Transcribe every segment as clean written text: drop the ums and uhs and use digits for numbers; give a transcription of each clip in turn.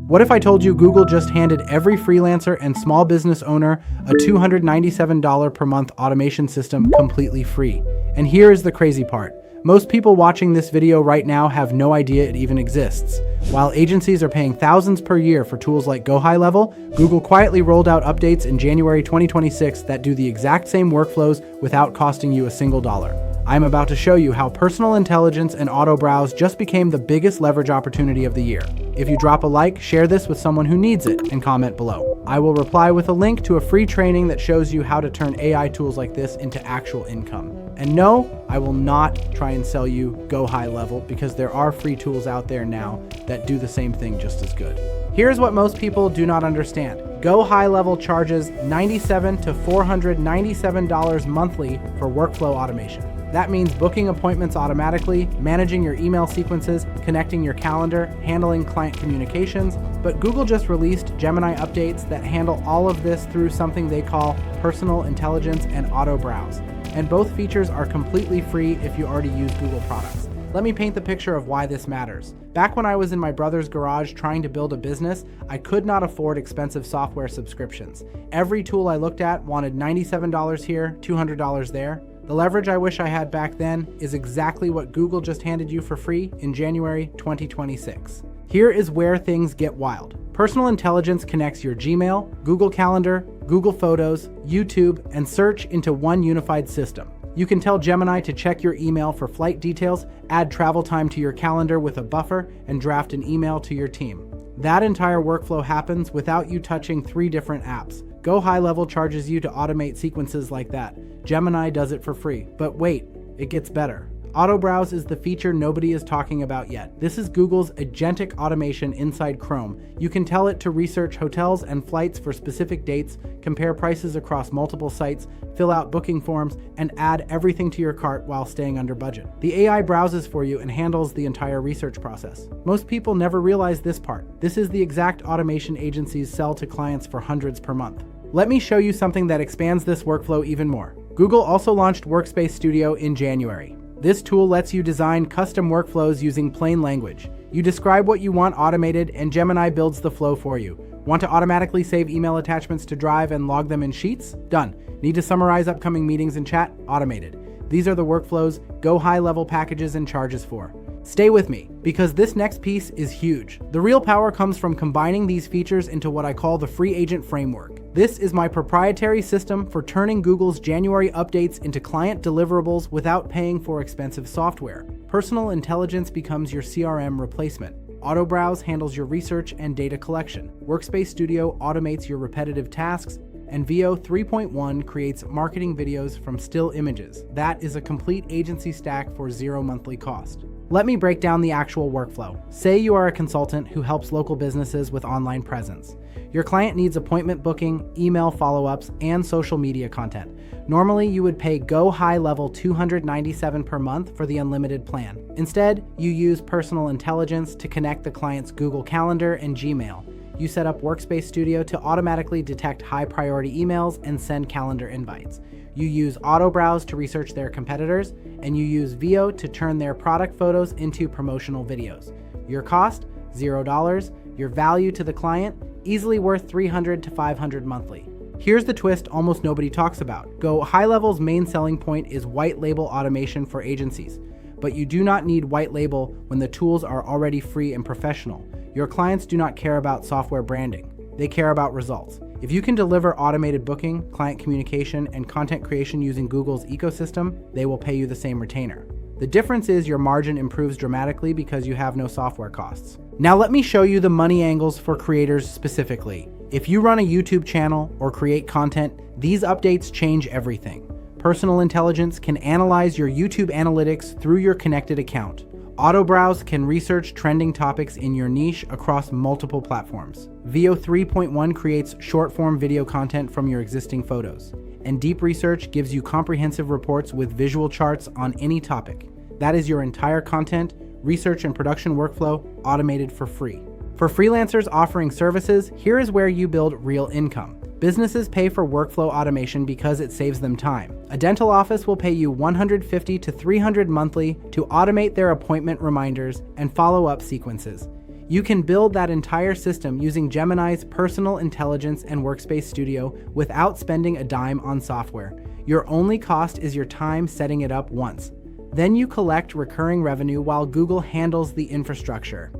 What if I told you Google just handed every freelancer and small business owner a $297 per month automation system completely free? And here is the crazy part. Most people watching this video right now have no idea it even exists. While agencies are paying thousands per year for tools like Go High Level, Google quietly rolled out updates in January 2026 that do the exact same workflows without costing you a single dollar. I'm about to show you how personal intelligence and auto browse just became the biggest leverage opportunity of the year. If you drop a like, share this with someone who needs it, and comment below. I will reply with a link to a free training that shows you how to turn AI tools like this into actual income. And no, I will not try and sell you Go High Level because there are free tools out there now that do the same thing just as good. Here's what most people do not understand. Go High Level charges $97 to $497 monthly for workflow automation. That means booking appointments automatically, managing your email sequences, connecting your calendar, handling client communications. But Google just released Gemini updates that handle all of this through something they call personal intelligence and auto browse. And both features are completely free if you already use Google products. Let me paint the picture of why this matters. Back when I was in my brother's garage trying to build a business, I could not afford expensive software subscriptions. Every tool I looked at wanted $97 here, $200 there. The leverage I wish I had back then is exactly what Google just handed you for free in January 2026. Here is where things get wild. Personal intelligence connects your Gmail, Google Calendar, Google Photos, YouTube, and search into one unified system. You can tell Gemini to check your email for flight details, add travel time to your calendar with a buffer, and draft an email to your team. That entire workflow happens without you touching 3 different apps. Go High Level charges you to automate sequences like that. Gemini does it for free. But wait, it gets better. Auto Browse is the feature nobody is talking about yet. This is Google's agentic automation inside Chrome. You can tell it to research hotels and flights for specific dates, compare prices across multiple sites, fill out booking forms, and add everything to your cart while staying under budget. The AI browses for you and handles the entire research process. Most people never realize this part. This is the exact automation agencies sell to clients for hundreds per month. Let me show you something that expands this workflow even more. Google also launched Workspace Studio in January. This tool lets you design custom workflows using plain language. You describe what you want automated and Gemini builds the flow for you. Want to automatically save email attachments to Drive and log them in Sheets? Done. Need to summarize upcoming meetings in chat? Automated. These are the workflows Go High Level packages and charges for. Stay with me, because this next piece is huge. The real power comes from combining these features into what I call the Free Agent Framework. This is my proprietary system for turning Google's January updates into client deliverables without paying for expensive software. Personal intelligence becomes your CRM replacement. Auto Browse handles your research and data collection. Workspace Studio automates your repetitive tasks, and VO 3.1 creates marketing videos from still images. That is a complete agency stack for $0 monthly cost. Let me break down the actual workflow. Say you are a consultant who helps local businesses with online presence. Your client needs appointment booking, email follow-ups, and social media content. Normally, you would pay Go High Level $297 per month for the unlimited plan. Instead, you use personal intelligence to connect the client's Google Calendar and Gmail. You set up Workspace Studio to automatically detect high-priority emails and send calendar invites. You use Auto Browse to research their competitors, and you use VO to turn their product photos into promotional videos. Your cost, $0. Your value to the client, easily worth $300 to $500 monthly. Here's the twist almost nobody talks about. Go High Level's main selling point is white label automation for agencies. But you do not need white label when the tools are already free and professional. Your clients do not care about software branding. They care about results. If you can deliver automated booking, client communication, and content creation using Google's ecosystem, they will pay you the same retainer. The difference is your margin improves dramatically because you have no software costs. Now let me show you the money angles for creators specifically. If you run a YouTube channel or create content, these updates change everything. Personal intelligence can analyze your YouTube analytics through your connected account. Auto Browse can research trending topics in your niche across multiple platforms. VO 3.1 creates short-form video content from your existing photos. And Deep Research gives you comprehensive reports with visual charts on any topic. That is your entire content, research and production workflow automated for free. For freelancers offering services, here is where you build real income. Businesses pay for workflow automation because it saves them time. A dental office will pay you $150 to $300 monthly to automate their appointment reminders and follow-up sequences. You can build that entire system using Gemini's personal intelligence and Workspace Studio without spending a dime on software. Your only cost is your time setting it up once. Then you collect recurring revenue while Google handles the infrastructure.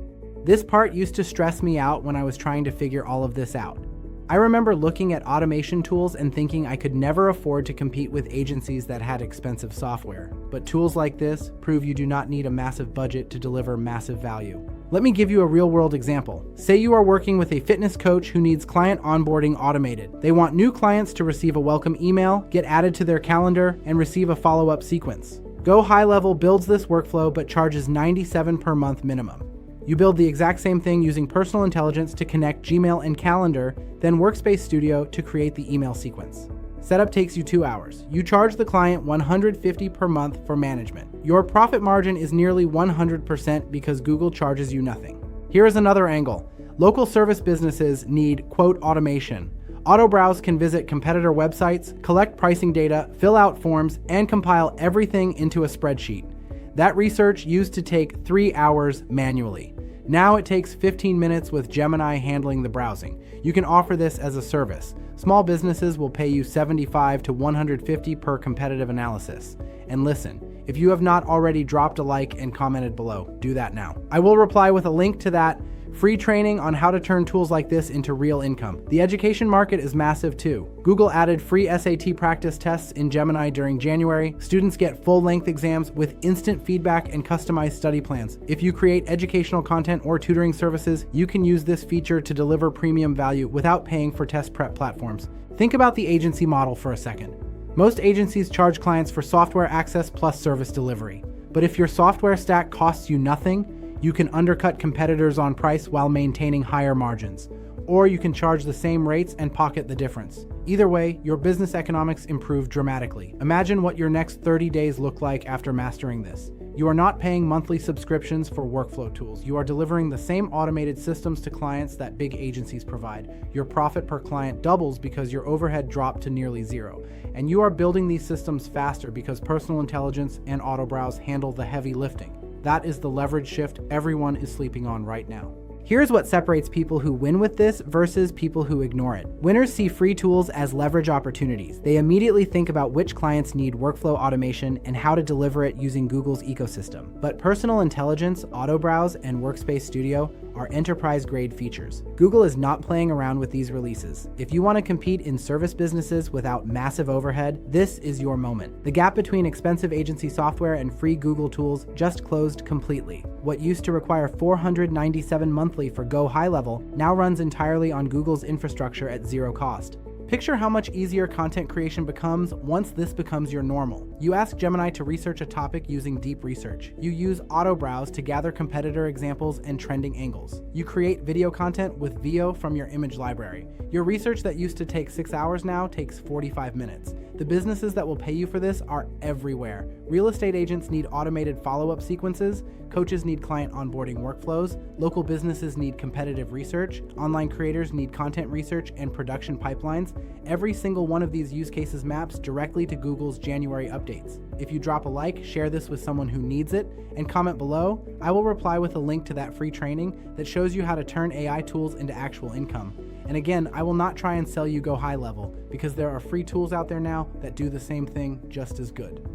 This part used to stress me out when I was trying to figure all of this out. I remember looking at automation tools and thinking I could never afford to compete with agencies that had expensive software. But tools like this prove you do not need a massive budget to deliver massive value. Let me give you a real-world example. Say you are working with a fitness coach who needs client onboarding automated. They want new clients to receive a welcome email, get added to their calendar, and receive a follow-up sequence. Go High Level builds this workflow but charges $97 per month minimum. You build the exact same thing using personal intelligence to connect Gmail and Calendar, then Workspace Studio to create the email sequence. Setup takes you 2 hours. You charge the client $150 per month for management. Your profit margin is nearly 100% because Google charges you nothing. Here is another angle. Local service businesses need, quote, automation. AutoBrowse can visit competitor websites, collect pricing data, fill out forms, and compile everything into a spreadsheet. That research used to take 3 hours manually. Now it takes 15 minutes with Gemini handling the browsing. You can offer this as a service. Small businesses will pay you $75 to $150 per competitive analysis. And listen, if you have not already dropped a like and commented below, do that now. I will reply with a link to that free training on how to turn tools like this into real income. The education market is massive too. Google added free SAT practice tests in Gemini during January. Students get full-length exams with instant feedback and customized study plans. If you create educational content or tutoring services, you can use this feature to deliver premium value without paying for test prep platforms. Think about the agency model for a second. Most agencies charge clients for software access plus service delivery. But if your software stack costs you nothing, you can undercut competitors on price while maintaining higher margins. Or you can charge the same rates and pocket the difference. Either way, your business economics improve dramatically. Imagine what your next 30 days look like after mastering this. You are not paying monthly subscriptions for workflow tools. You are delivering the same automated systems to clients that big agencies provide. Your profit per client doubles because your overhead dropped to nearly zero. And you are building these systems faster because personal intelligence and AutoBrowse handle the heavy lifting. That is the leverage shift everyone is sleeping on right now. Here's what separates people who win with this versus people who ignore it. Winners see free tools as leverage opportunities. They immediately think about which clients need workflow automation and how to deliver it using Google's ecosystem. But personal intelligence, AutoBrowse, and Workspace Studio are enterprise-grade features. Google is not playing around with these releases. If you want to compete in service businesses without massive overhead, this is your moment. The gap between expensive agency software and free Google tools just closed completely. What used to require $497 monthly for Go High Level now runs entirely on Google's infrastructure at zero cost. Picture how much easier content creation becomes once this becomes your normal. You ask Gemini to research a topic using deep research. You use AutoBrowse to gather competitor examples and trending angles. You create video content with VO from your image library. Your research that used to take 6 hours now takes 45 minutes. The businesses that will pay you for this are everywhere. Real estate agents need automated follow-up sequences, coaches need client onboarding workflows, local businesses need competitive research, online creators need content research and production pipelines. Every single one of these use cases maps directly to Google's January updates. If you drop a like, share this with someone who needs it, and comment below, I will reply with a link to that free training that shows you how to turn AI tools into actual income. And again, I will not try and sell you Go High Level because there are free tools out there now that do the same thing just as good.